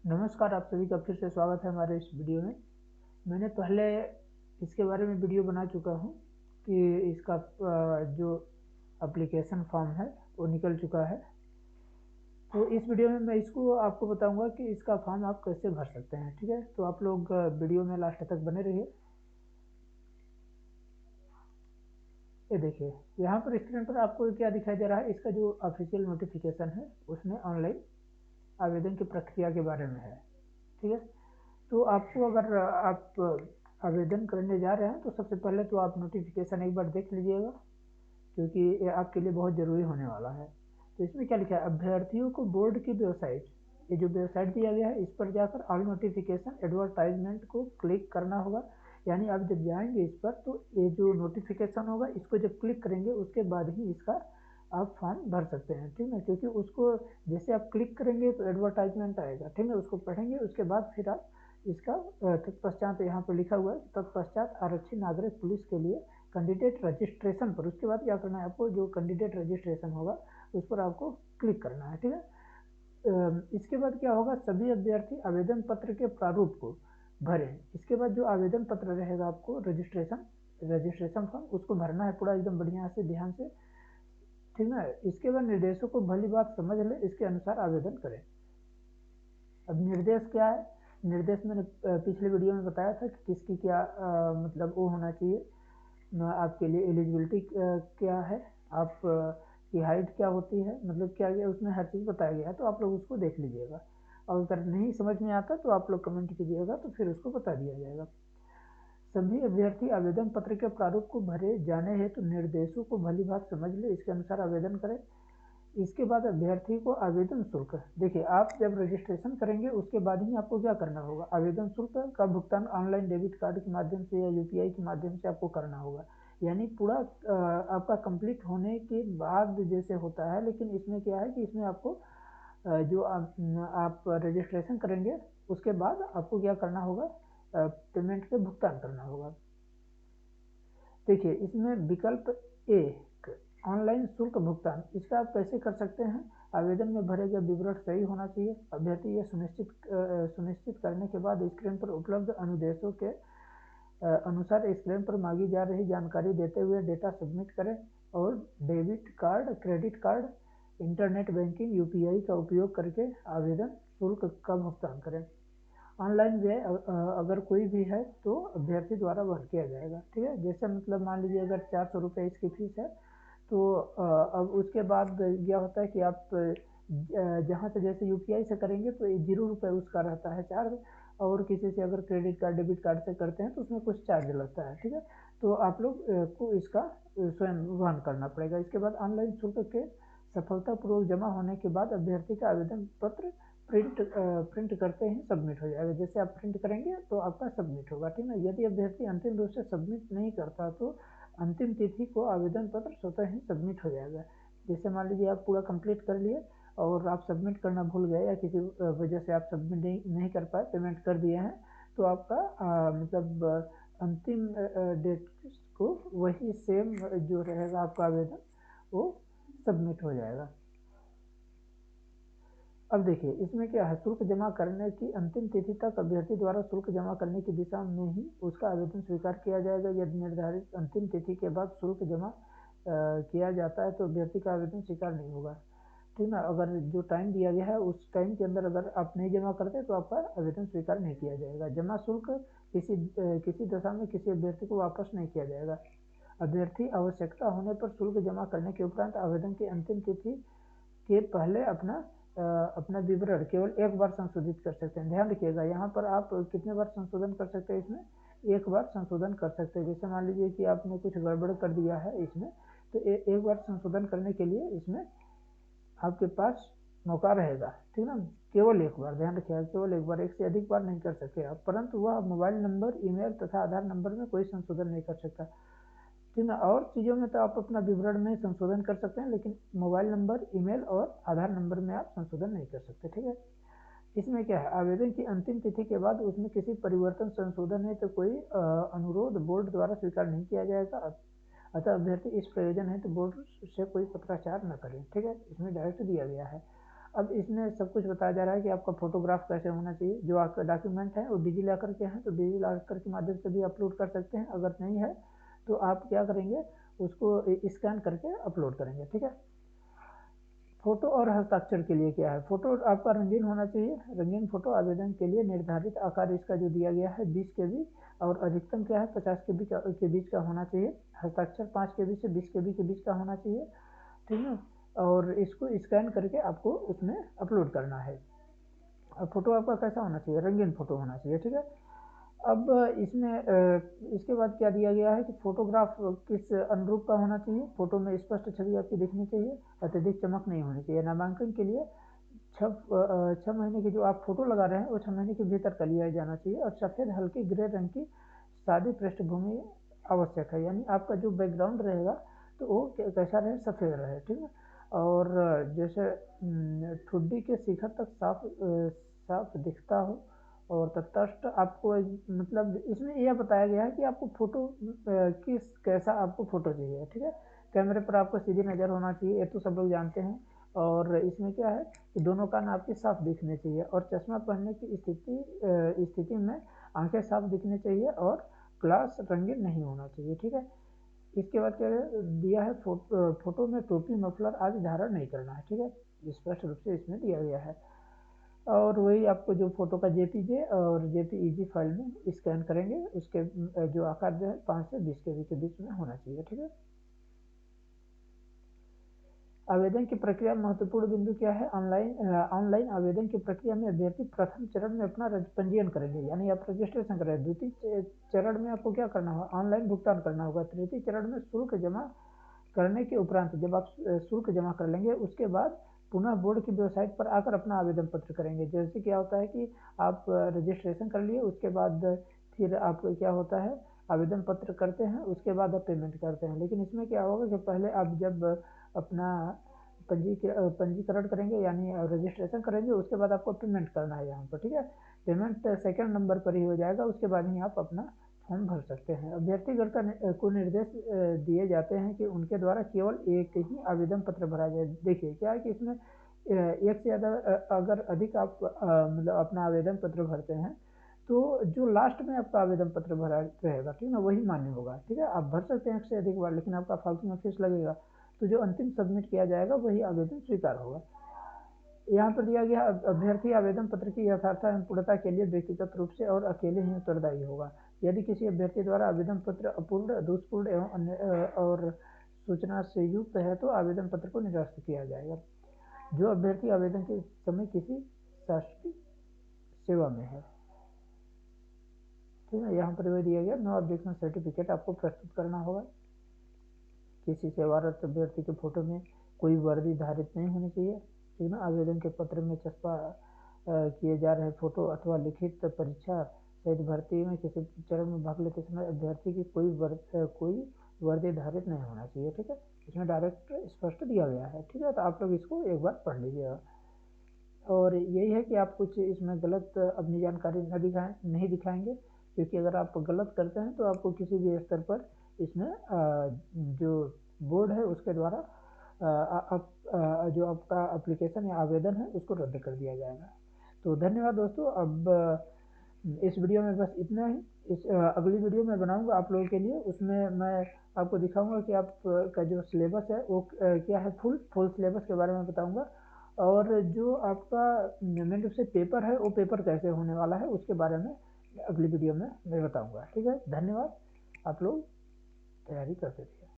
नमस्कार, आप सभी का फिर से स्वागत है हमारे इस वीडियो में। मैंने पहले इसके बारे में वीडियो बना चुका हूँ कि इसका जो एप्लीकेशन फॉर्म है वो निकल चुका है। तो इस वीडियो में मैं इसको आपको बताऊंगा कि इसका फॉर्म आप कैसे भर सकते हैं। ठीक है, तो आप लोग वीडियो में लास्ट तक बने रहिए। ये देखिए, यहाँ पर स्क्रीन पर आपको क्या दिखाई दे रहा है, इसका जो ऑफिशियल नोटिफिकेशन है उसमें ऑनलाइन आवेदन की प्रक्रिया के बारे में है। ठीक है, तो आपको अगर आप आवेदन करने जा रहे हैं तो सबसे पहले तो आप नोटिफिकेशन एक बार देख लीजिएगा, क्योंकि ये आपके लिए बहुत ज़रूरी होने वाला है। तो इसमें क्या लिखा है, अभ्यर्थियों को बोर्ड की वेबसाइट, ये जो वेबसाइट दिया गया है इस पर जाकर ऑल नोटिफिकेशन एडवर्टाइजमेंट को क्लिक करना होगा। यानी आप जब जाएंगे इस पर तो ये जो नोटिफिकेशन होगा इसको जब क्लिक करेंगे उसके बाद ही इसका आप फॉर्म भर सकते हैं। ठीक है, क्योंकि उसको जैसे आप क्लिक करेंगे तो एडवर्टाइजमेंट आएगा। ठीक है, उसको पढ़ेंगे, उसके बाद फिर आप इसका तत्पश्चात यहाँ पर लिखा हुआ है तत्पश्चात आरक्षित नागरिक पुलिस के लिए कैंडिडेट रजिस्ट्रेशन पर, उसके बाद क्या करना है आपको, जो कैंडिडेट रजिस्ट्रेशन होगा उस पर आपको क्लिक करना है। ठीक है, इसके बाद क्या होगा, सभी अभ्यर्थी आवेदन पत्र के प्रारूप को भरें। इसके बाद जो आवेदन पत्र रहेगा आपको रजिस्ट्रेशन फॉर्म उसको भरना है पूरा एकदम बढ़िया से, ध्यान से। ठीक है, इसके बाद निर्देशों को भली बात समझ ले, इसके अनुसार आवेदन करें। अब निर्देश क्या है, निर्देश मैंने पिछले वीडियो में बताया था कि किसकी क्या मतलब वो होना चाहिए। आपके लिए एलिजिबिलिटी क्या है, आप की हाइट क्या होती है, मतलब क्या क्या उसमें हर चीज़ बताया गया है। तो आप लोग उसको देख लीजिएगा, और अगर नहीं समझ में आता तो आप लोग कमेंट कीजिएगा तो फिर उसको बता दिया जाएगा। सभी अभ्यर्थी आवेदन पत्र के प्रारूप को भरे जाने हेतु निर्देशों को भली बात समझ ले, इसके अनुसार आवेदन करें। इसके बाद अभ्यर्थी को आवेदन शुल्क, देखिए आप जब रजिस्ट्रेशन करेंगे उसके बाद ही आपको क्या करना होगा, आवेदन शुल्क का भुगतान ऑनलाइन डेबिट कार्ड के माध्यम से या यूपीआई के माध्यम से आपको करना होगा। यानी पूरा आपका कंप्लीट होने के बाद जैसे होता है, लेकिन इसमें क्या है कि इसमें आपको जो आप रजिस्ट्रेशन करेंगे उसके बाद आपको क्या करना होगा, पेमेंट के भुगतान करना होगा। देखिए इसमें विकल्प एक, ऑनलाइन शुल्क भुगतान, इसका आप कैसे कर सकते हैं, आवेदन में भरे गए विवरण सही होना चाहिए। अभ्यर्थी यह सुनिश्चित करने के बाद स्क्रीन पर उपलब्ध अनुदेशों के अनुसार स्क्रीन पर मांगी जा रही जानकारी देते हुए डेटा सबमिट करें और debit card, credit card, internet banking, UPI का उपयोग करके आवेदन शुल्क का भुगतान करें। ऑनलाइन व्यय अगर कोई भी है तो अभ्यर्थी द्वारा वहन किया जाएगा। ठीक है, जैसे मतलब मान लीजिए अगर 400 रुपये इसकी फीस है तो अब उसके बाद क्या होता है कि आप जहाँ से जैसे यूपीआई से करेंगे तो 0 रुपये उसका रहता है चार्ज, और किसी से अगर क्रेडिट कार्ड डेबिट कार्ड से करते हैं तो उसमें कुछ चार्ज लगता है। ठीक है, तो आप लोग को इसका स्वयं वहन करना पड़ेगा। इसके बाद ऑनलाइन शुल्क के सफलतापूर्वक जमा होने के बाद अभ्यर्थी का आवेदन पत्र प्रिंट करते ही सबमिट हो जाएगा। जैसे आप प्रिंट करेंगे तो आपका सबमिट होगा। ठीक है, यदि अभ्यर्थी अंतिम रूप से सबमिट नहीं करता तो अंतिम तिथि को आवेदन पत्र स्वतः ही सबमिट हो जाएगा। जैसे मान लीजिए आप पूरा कंप्लीट कर लिए और आप सबमिट करना भूल गए या किसी वजह से आप सबमिट नहीं कर पाए, पेमेंट कर दिए हैं, तो आपका मतलब अंतिम डेट को वही सेम जो रहेगा आपका आवेदन वो सबमिट हो जाएगा। अब देखिए इसमें क्या है, शुल्क जमा करने की अंतिम तिथि तक अभ्यर्थी द्वारा शुल्क जमा करने की दिशा में ही उसका आवेदन स्वीकार किया जाएगा। यदि निर्धारित अंतिम तिथि के बाद शुल्क जमा किया जाता है तो अभ्यर्थी का आवेदन स्वीकार नहीं होगा। ठीक ना, अगर जो टाइम दिया गया है उस टाइम के अंदर अगर आप नहीं जमा करते तो आपका आवेदन स्वीकार नहीं किया जाएगा। जमा शुल्क किसी दशा में किसी अभ्यर्थी को वापस नहीं किया जाएगा। अभ्यर्थी आवश्यकता होने पर शुल्क जमा करने के उपरांत आवेदन की अंतिम तिथि के पहले अपना विवरण केवल एक बार संशोधित कर सकते हैं। ध्यान रखिएगा, यहाँ पर आप कितने बार संशोधन कर सकते हैं, इसमें एक बार संशोधन कर सकते हैं। जैसे मान लीजिए कि आपने कुछ गड़बड़ कर दिया है इसमें, तो एक बार संशोधन करने के लिए इसमें आपके पास मौका रहेगा। ठीक है ना, केवल एक बार, ध्यान रखिएगा केवल एक बार, एक से अधिक बार नहीं कर सकते आप, परंतु वह मोबाइल नंबर, ईमेल तथा आधार नंबर में कोई संशोधन नहीं कर सकता। ठीक है, और चीज़ों में तो आप अपना विवरण में संशोधन कर सकते हैं, लेकिन मोबाइल नंबर, ईमेल और आधार नंबर में आप संशोधन नहीं कर सकते। ठीक है, इसमें क्या है, आवेदन की अंतिम तिथि के बाद उसमें किसी परिवर्तन, संशोधन है तो कोई अनुरोध बोर्ड द्वारा स्वीकार नहीं किया जाएगा। अतः अभ्यर्थी इस प्रयोजन है तो बोर्ड से कोई पत्राचार न करें। ठीक है, इसमें डायरेक्ट दिया गया है। अब इसमें सब कुछ बताया जा रहा है कि आपका फोटोग्राफ कैसे होना चाहिए। जो आपका डॉक्यूमेंट है वो डिजिलॉकर के हैं तो डिजिलॉकर के माध्यम से भी अपलोड कर सकते हैं, अगर नहीं है तो आप क्या करेंगे, उसको स्कैन करके अपलोड करेंगे, ठीक है। फोटो और हस्ताक्षर के लिए क्या है, फोटो आपका रंगीन होना चाहिए। रंगीन फोटो आवेदन के लिए निर्धारित आकार इसका जो दिया गया है 20 KB और अधिकतम क्या है 50 के बीच का होना चाहिए। हस्ताक्षर 5 KB से 20 KB के बीच का होना चाहिए, ठीक है। और इसको स्कैन करके आपको उसमें अपलोड करना है। फोटो आपका कैसा होना चाहिए, रंगीन फोटो होना चाहिए, ठीक है। अब इसमें इसके बाद क्या दिया गया है कि फोटोग्राफ किस अनुरूप का होना चाहिए। फोटो में स्पष्ट छवि आपकी दिखनी चाहिए, अत्यधिक चमक नहीं होनी चाहिए। नामांकन के लिए 6 महीने की जो आप फोटो लगा रहे हैं वो 6 महीने के भीतर का लिया जाना चाहिए। और सफ़ेद हल्के ग्रे रंग की सादी पृष्ठभूमि आवश्यक है, यानी आपका जो बैकग्राउंड रहेगा तो वो कैसा रहे, सफ़ेद रहे, ठीक है। और जैसे ठुड्डी के शिखर तक साफ दिखता हो और तटस्थ आपको मतलब इसमें यह बताया गया है कि आपको फोटो किस कैसा आपको फोटो चाहिए, ठीक है। कैमरे पर आपको सीधी नज़र होना चाहिए, ये तो सब लोग जानते हैं। और इसमें क्या है कि दोनों कान आपके साफ दिखने चाहिए और चश्मा पहनने की स्थिति में आंखें साफ दिखनी चाहिए और ग्लास रंगीन नहीं होना चाहिए, ठीक है। इसके बाद क्या दिया है, फोटो में टोपी मफलर आदि धारण नहीं करना है, ठीक है। स्पष्ट रूप से इसमें दिया गया है। और वही आपको जो फोटो का जेपीजे और जेपीईजी फाइल में स्कैन करेंगे उसके जो आकार जो है 5 से 20 KB के बीच में होना चाहिए, ठीक है। आवेदन की प्रक्रिया महत्वपूर्ण बिंदु क्या है, ऑनलाइन आवेदन की प्रक्रिया में अभ्यर्थी प्रथम चरण में अपना पंजीयन करेंगे, यानी आप रजिस्ट्रेशन करेंगे। द्वितीय चरण में आपको क्या करना होगा, ऑनलाइन भुगतान करना होगा। तृतीय चरण में शुल्क जमा करने के उपरांत जब आप शुल्क जमा कर लेंगे उसके बाद पुनः बोर्ड की वेबसाइट पर आकर अपना आवेदन पत्र करेंगे। जैसे क्या होता है कि आप रजिस्ट्रेशन कर लिए, उसके बाद फिर आप क्या होता है आवेदन पत्र करते हैं, उसके बाद आप पेमेंट करते हैं। लेकिन इसमें क्या होगा कि पहले आप जब अपना पंजीकरण करेंगे यानी रजिस्ट्रेशन करेंगे उसके बाद आपको पेमेंट करना है यहाँ पर, ठीक है। पेमेंट सेकंड नंबर पर ही हो जाएगा, उसके बाद ही आप अपना फॉर्म भर सकते हैं। अभ्यर्थीगण को निर्देश दिए जाते हैं कि उनके द्वारा केवल एक ही आवेदन पत्र भरा जाए। देखिए क्या है कि इसमें एक से ज़्यादा अगर अधिक आप मतलब अपना आवेदन पत्र भरते हैं तो जो लास्ट में आपका आवेदन पत्र भरा रहेगा, ठीक है ना, वही मान्य होगा, ठीक है। आप भर सकते हैं एक से अधिक बार, लेकिन आपका फालतू में फीस लगेगा। तो जो अंतिम सबमिट किया जाएगा वही आवेदन स्वीकार होगा। यहाँ पर दिया गया अभ्यर्थी आवेदन पत्र की यथार्थता एवं पूर्णता के लिए व्यक्तिगत रूप से और अकेले ही उत्तरदायी होगा। यदि किसी अभ्यर्थी द्वारा आवेदन पत्र अपूर्ण, दोषपूर्ण एवं अन्य और सूचना से युक्त है तो आवेदन पत्र को निरस्त किया जाएगा। जो अभ्यर्थी आवेदन के समय किसी शासकीय सेवा में है, ठीक है, यहाँ पर वह दिया गया नो ऑब्जेक्शन सर्टिफिकेट आपको प्रस्तुत करना होगा। किसी सेवारत अभ्यर्थी के फोटो में कोई वर्दी धारित नहीं होनी चाहिए, ठीक है। आवेदन के पत्र में चस्पा किए जा रहे फोटो अथवा लिखित परीक्षा सहित भर्ती में किसी चरण में भाग लेते समय अभ्यर्थी की कोई वर्दी धारित नहीं होना चाहिए, ठीक है। इसमें डायरेक्ट स्पष्ट दिया गया है, ठीक है। तो आप लोग इसको एक बार पढ़ लीजिएगा। और यही है कि आप कुछ इसमें गलत अपनी जानकारी नहीं दिखाएंगे, क्योंकि अगर आप गलत करते हैं तो आपको किसी भी स्तर पर इसमें जो बोर्ड है उसके द्वारा जो आपका एप्लीकेशन या आवेदन है उसको रद्द कर दिया जाएगा। तो धन्यवाद दोस्तों। अब इस वीडियो में बस इतना ही। इस अगली वीडियो मैं बनाऊंगा आप लोगों के लिए, उसमें मैं आपको दिखाऊंगा कि आप का जो सिलेबस है वो क्या है, फुल सिलेबस के बारे में बताऊंगा। और जो आपका मेन रूप से पेपर है वो पेपर कैसे होने वाला है उसके बारे में अगली वीडियो में मैं बताऊंगा, ठीक है। धन्यवाद। आप लोग तैयारी करते रहिए।